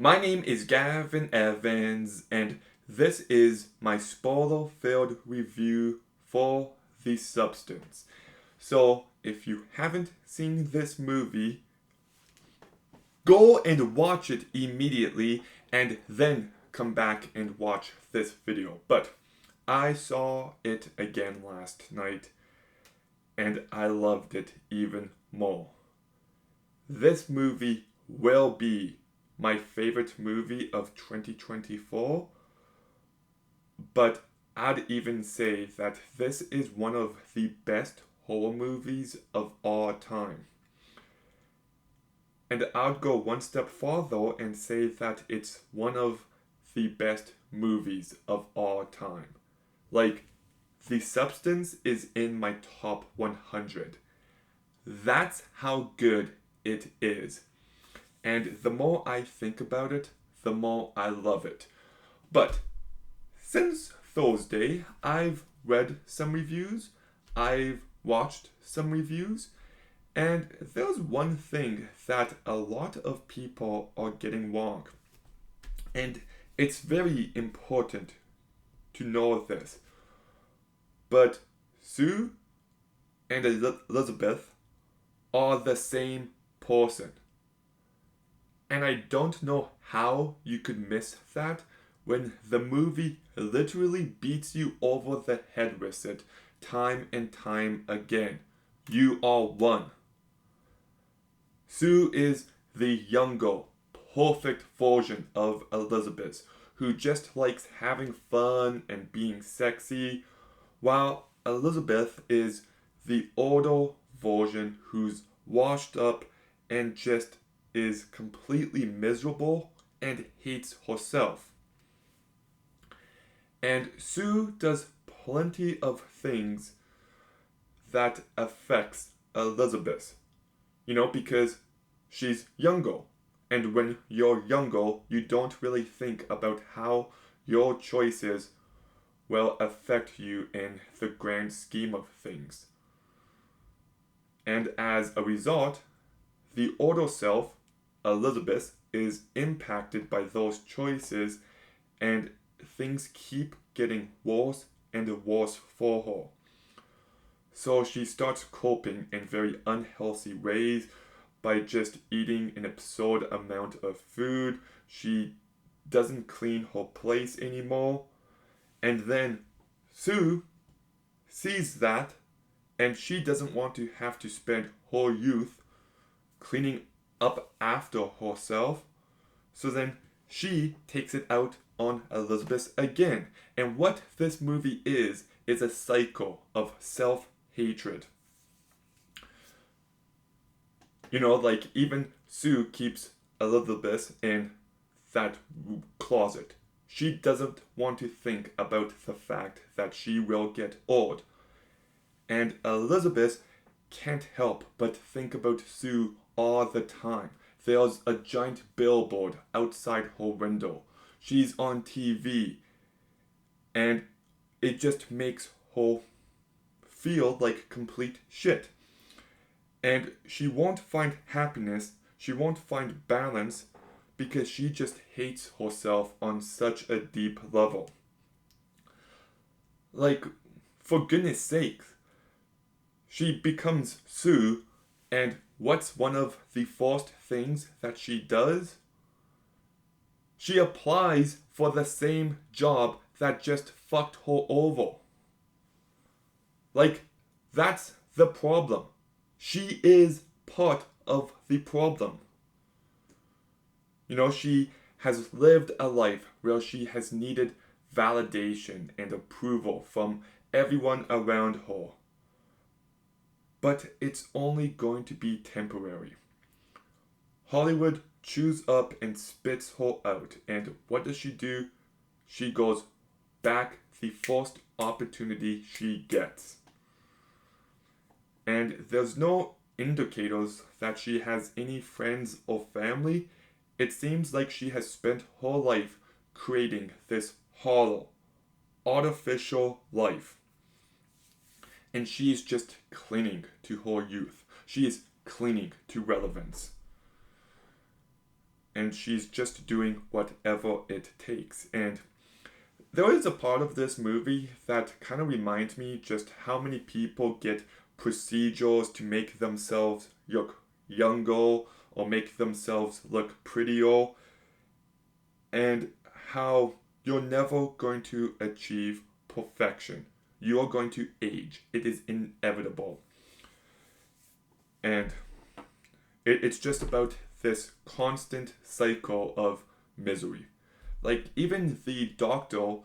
My name is Gavin Evans, and this is my spoiler-filled review for The Substance. So, if you haven't seen this movie, go and watch it immediately and then come back and watch this video. But I saw it again last night and I loved it even more. This movie will be my favorite movie of 2024, but I'd even say that this is one of the best horror movies of all time. And I'd go one step farther and say that it's one of the best movies of all time. Like, The Substance is in my top 100. That's how good it is. And the more I think about it, the more I love it. But since Thursday, I've read some reviews, I've watched some reviews, and there's one thing that a lot of people are getting wrong. And it's very important to know this. But Sue and Elizabeth are the same person. And I don't know how you could miss that when the movie literally beats you over the head with it time and time again. You are one. Sue is the younger, perfect version of Elizabeth, who just likes having fun and being sexy, while Elizabeth is the older version who's washed up and just is completely miserable and hates herself. And Sue does plenty of things that affects Elizabeth. Because she's younger. And when you're younger, you don't really think about how your choices will affect you in the grand scheme of things. And as a result, the older self, Elizabeth, is impacted by those choices, and things keep getting worse and worse for her. So she starts coping in very unhealthy ways by just eating an absurd amount of food. She doesn't clean her place anymore. And then Sue sees that, and she doesn't want to have to spend her youth cleaning up after herself. So then she takes it out on Elizabeth again. And what this movie is a cycle of self-hatred. Like even Sue keeps Elizabeth in that closet. She doesn't want to think about the fact that she will get old. And Elizabeth can't help but think about Sue all the time. There's a giant billboard outside her window. She's on TV. And it just makes her feel like complete shit. And she won't find happiness, she won't find balance because she just hates herself on such a deep level. Like, for goodness sake, she becomes Sue, and what's one of the first things that she does? She applies for the same job that just fucked her over. Like, that's the problem. She is part of the problem. She has lived a life where she has needed validation and approval from everyone around her. But it's only going to be temporary. Hollywood chews up and spits her out, and what does she do? She goes back the first opportunity she gets. And there's no indicators that she has any friends or family. It seems like she has spent her life creating this hollow, artificial life. And she is just clinging to her youth. She is clinging to relevance. and she's just doing whatever it takes. And there is a part of this movie that kind of reminds me just how many people get procedures to make themselves look younger or make themselves look prettier, and how you're never going to achieve perfection. You are going to age. It is inevitable. And it's just about this constant cycle of misery. Like, even the doctor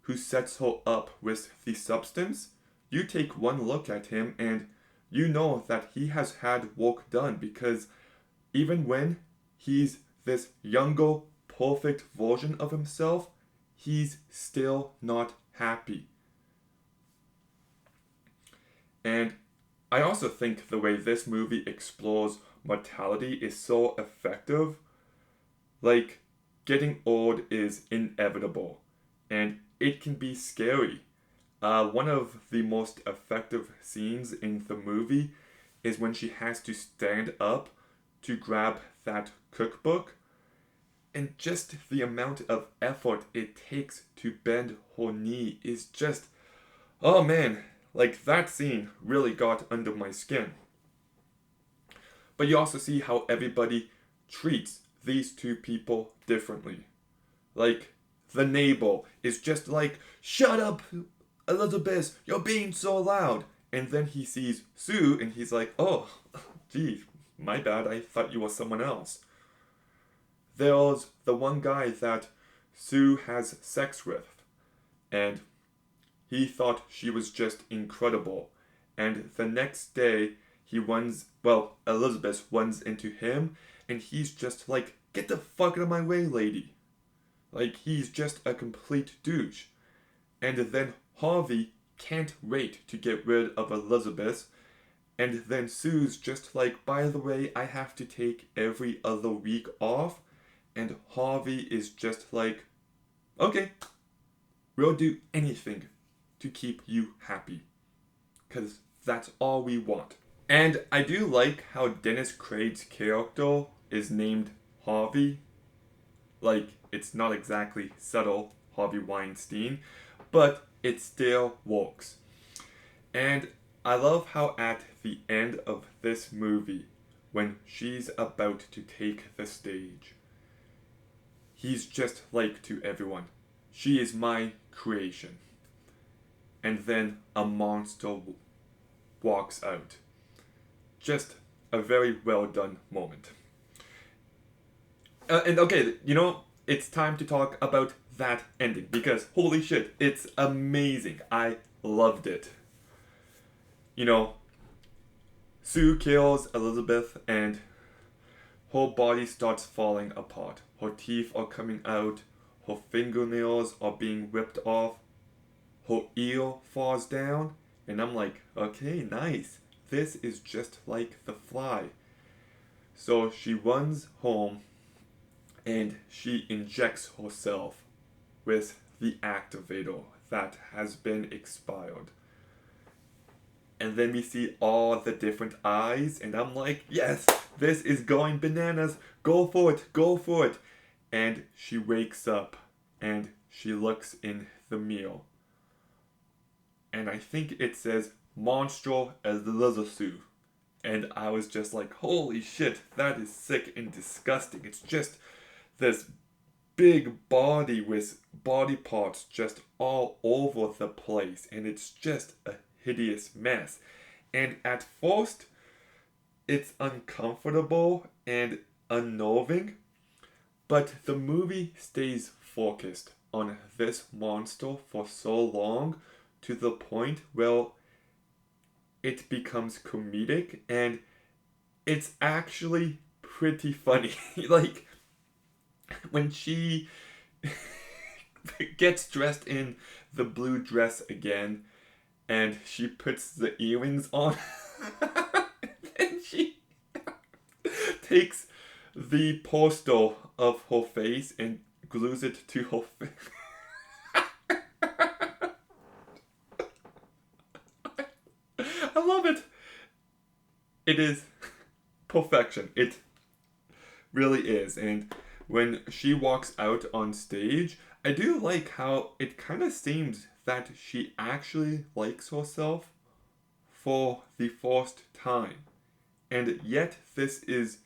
who sets her up with the substance, you take one look at him and you know that he has had work done, because even when he's this younger, perfect version of himself, he's still not happy. And I also think the way this movie explores mortality is so effective. Like, getting old is inevitable, and it can be scary. One of the most effective scenes in the movie is when she has to stand up to grab that cookbook, and just the amount of effort it takes to bend her knee is just, oh man, like that scene really got under my skin. But you also see how everybody treats these two people differently. Like, the neighbor is just like, shut up, Elizabeth, you're being so loud. And then he sees Sue and he's like, oh, gee, my bad, I thought you were someone else. There's the one guy that Sue has sex with, and he thought she was just incredible. And the next day, Elizabeth runs into him, and he's just like, get the fuck out of my way, lady. Like, he's just a complete douche. And then Harvey can't wait to get rid of Elizabeth. And then Sue's just like, by the way, I have to take every other week off. And Harvey is just like, okay, we'll do anything to keep you happy. Because that's all we want. And I do like how Dennis Quaid's character is named Harvey. Like, it's not exactly subtle, Harvey Weinstein, but it still works. And I love how at the end of this movie, when she's about to take the stage, he's just like to everyone, she is my creation. And then a monster walks out. Just a very well done moment. And okay, it's time to talk about that ending, because holy shit, it's amazing. I loved it. Sue kills Elizabeth and her body starts falling apart. Her teeth are coming out, her fingernails are being ripped off, her ear falls down, and I'm like, okay, nice. This is just like The Fly. So she runs home and she injects herself with the activator that has been expired. And then we see all the different eyes, and I'm like, yes, this is going bananas. Go for it, go for it. And she wakes up and she looks in the mirror. And I think it says Monster Elizabeth. And I was just like, holy shit, that is sick and disgusting. It's just this big body with body parts just all over the place. And it's just a hideous mess. And at first, it's uncomfortable and unnerving. But the movie stays focused on this monster for so long, to the point where it becomes comedic, and it's actually pretty funny. Like, when she gets dressed in the blue dress again and she puts the earrings on and she takes the poster of her face and glues it to her face. I love it. It is perfection. It really is. And when she walks out on stage, I do like how it kind of seems that she actually likes herself for the first time. And yet, this is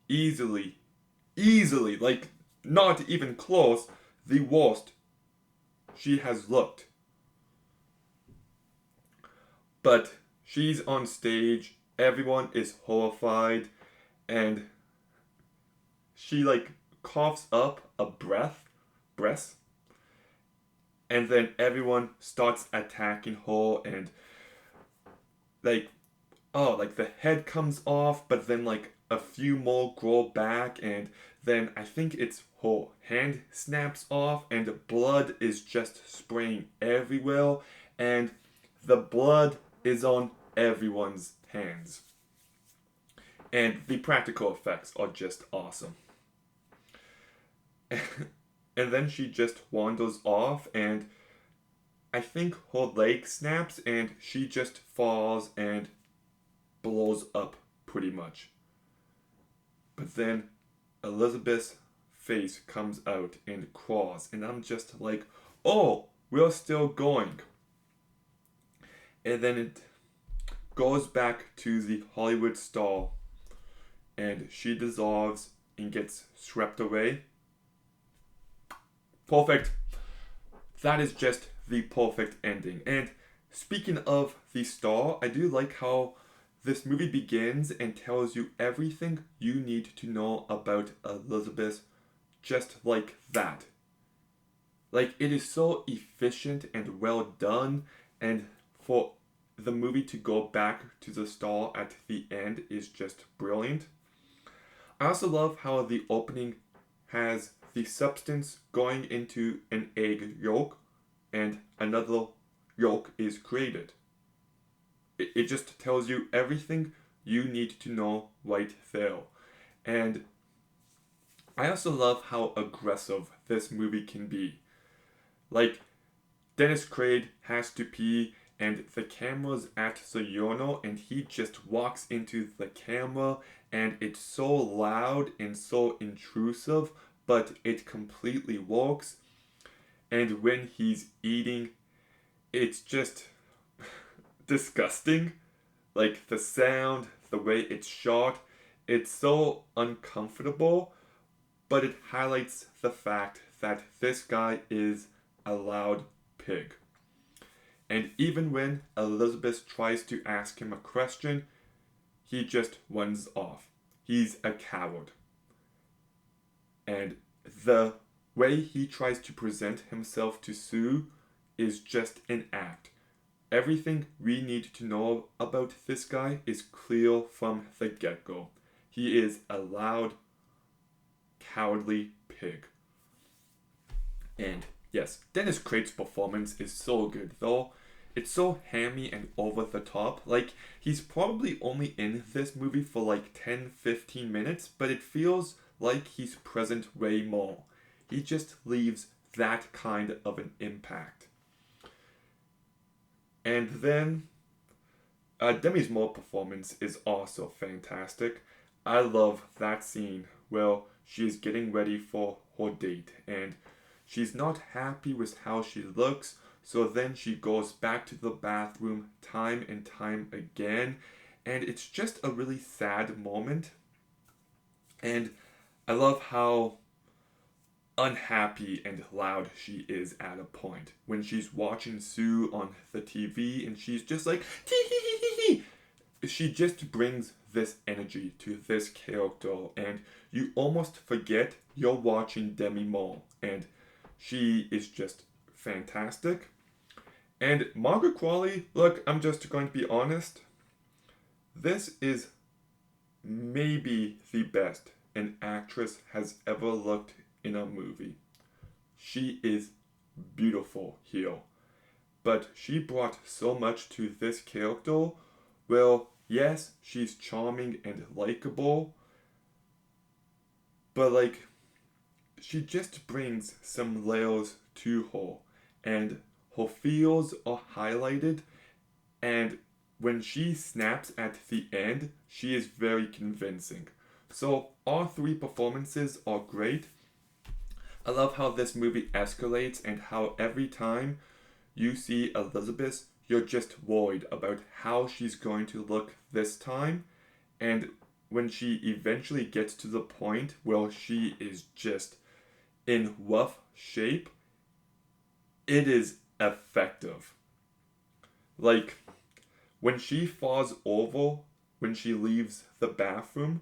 easily, easily, like not even close, the worst she has looked. But she's on stage, everyone is horrified, and she like coughs up a breath, and then everyone starts attacking her, and like, oh, like the head comes off, but then like a few more grow back, and then I think it's her hand snaps off, and blood is just spraying everywhere, and the blood is on everyone's hands. And the practical effects are just awesome. And then she just wanders off, and I think her leg snaps, and she just falls and blows up pretty much. But then Elizabeth's face comes out and crawls, and I'm just like, oh, we're still going. And then it goes back to the Hollywood star, and she dissolves and gets swept away. Perfect. That is just the perfect ending. And speaking of the star, I do like how this movie begins and tells you everything you need to know about Elizabeth just like that. Like, it is so efficient and well done, and for the movie to go back to the star at the end is just brilliant. I also love how the opening has the substance going into an egg yolk, and another yolk is created. It just tells you everything you need to know right there. And I also love how aggressive this movie can be. Like, Dennis Quaid has to pee, and the camera's at the urinal, and he just walks into the camera, and it's so loud and so intrusive, but it completely works. And when he's eating, it's just disgusting. Like the sound, the way it's shot, it's so uncomfortable, but it highlights the fact that this guy is a loud pig. And even when Elizabeth tries to ask him a question, he just runs off. He's a coward. And the way he tries to present himself to Sue is just an act. Everything we need to know about this guy is clear from the get-go. He is a loud, cowardly pig. And yes, Dennis Quaid's performance is so good, though. It's so hammy and over the top. Like, he's probably only in this movie for like 10-15 minutes, but it feels like he's present way more. He just leaves that kind of an impact. And then Demi Moore's performance is also fantastic. I love that scene where she is getting ready for her date, and she's not happy with how she looks, so then she goes back to the bathroom time and time again, and it's just a really sad moment. And I love how unhappy and loud she is at a point when she's watching Sue on the TV, and she's just like tee hee hee hee hee. She just brings this energy to this character, and you almost forget you're watching Demi Moore, and she is just fantastic. And Margaret Qualley, look, I'm just going to be honest, this is maybe the best an actress has ever looked in a movie. She is beautiful here, but she brought so much to this character. Well, yes, she's charming and likable, but like, she just brings some layers to her, and her feels are highlighted, and when she snaps at the end, she is very convincing. So all three performances are great, I love how this movie escalates and how every time you see Elizabeth, you're just worried about how she's going to look this time. And when she eventually gets to the point where she is just in rough shape, it is effective. Like, when she falls over, when she leaves the bathroom,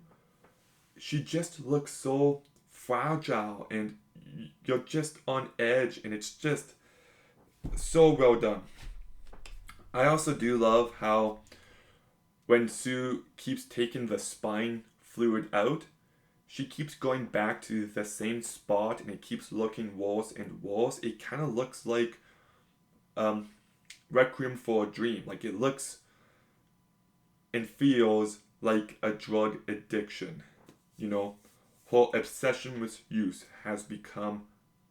she just looks so fragile and you're just on edge, and it's just so well done. I also do love how when Sue keeps taking the spine fluid out, she keeps going back to the same spot and it keeps looking worse and worse. It kind of looks like um, Requiem for a Dream. Like it looks and feels like a drug addiction. You know, her obsession with use has become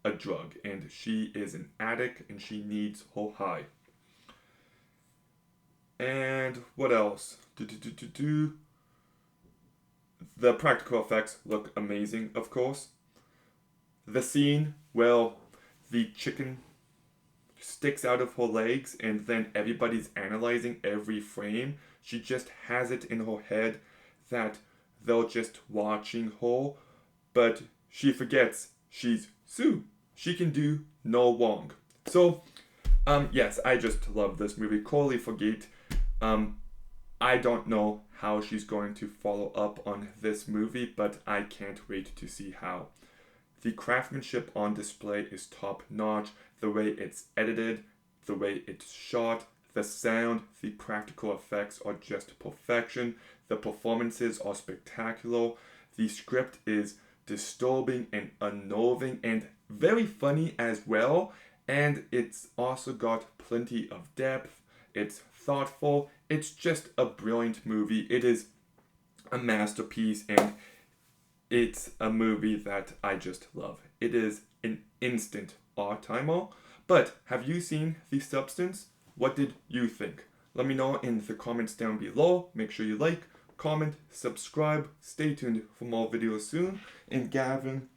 a drug, and she is an addict and she needs her high. And what else? The practical effects look amazing, of course. The scene, well, the chicken sticks out of her legs and then everybody's analyzing every frame. She just has it in her head that they're just watching her, but she forgets she's Sue. She can do no wrong. So, yes, I just love this movie. Coralie Forgate. I don't know how she's going to follow up on this movie, but I can't wait to see how. The craftsmanship on display is top notch. The way it's edited, the way it's shot, the sound, the practical effects are just perfection. The performances are spectacular. The script is disturbing and unnerving and very funny as well. And it's also got plenty of depth. It's thoughtful. It's just a brilliant movie. It is a masterpiece, and it's a movie that I just love. It is an instant all-timer. But have you seen The Substance? What did you think? Let me know in the comments down below. Make sure you like, comment, subscribe. Stay tuned for more videos soon. And Gavin,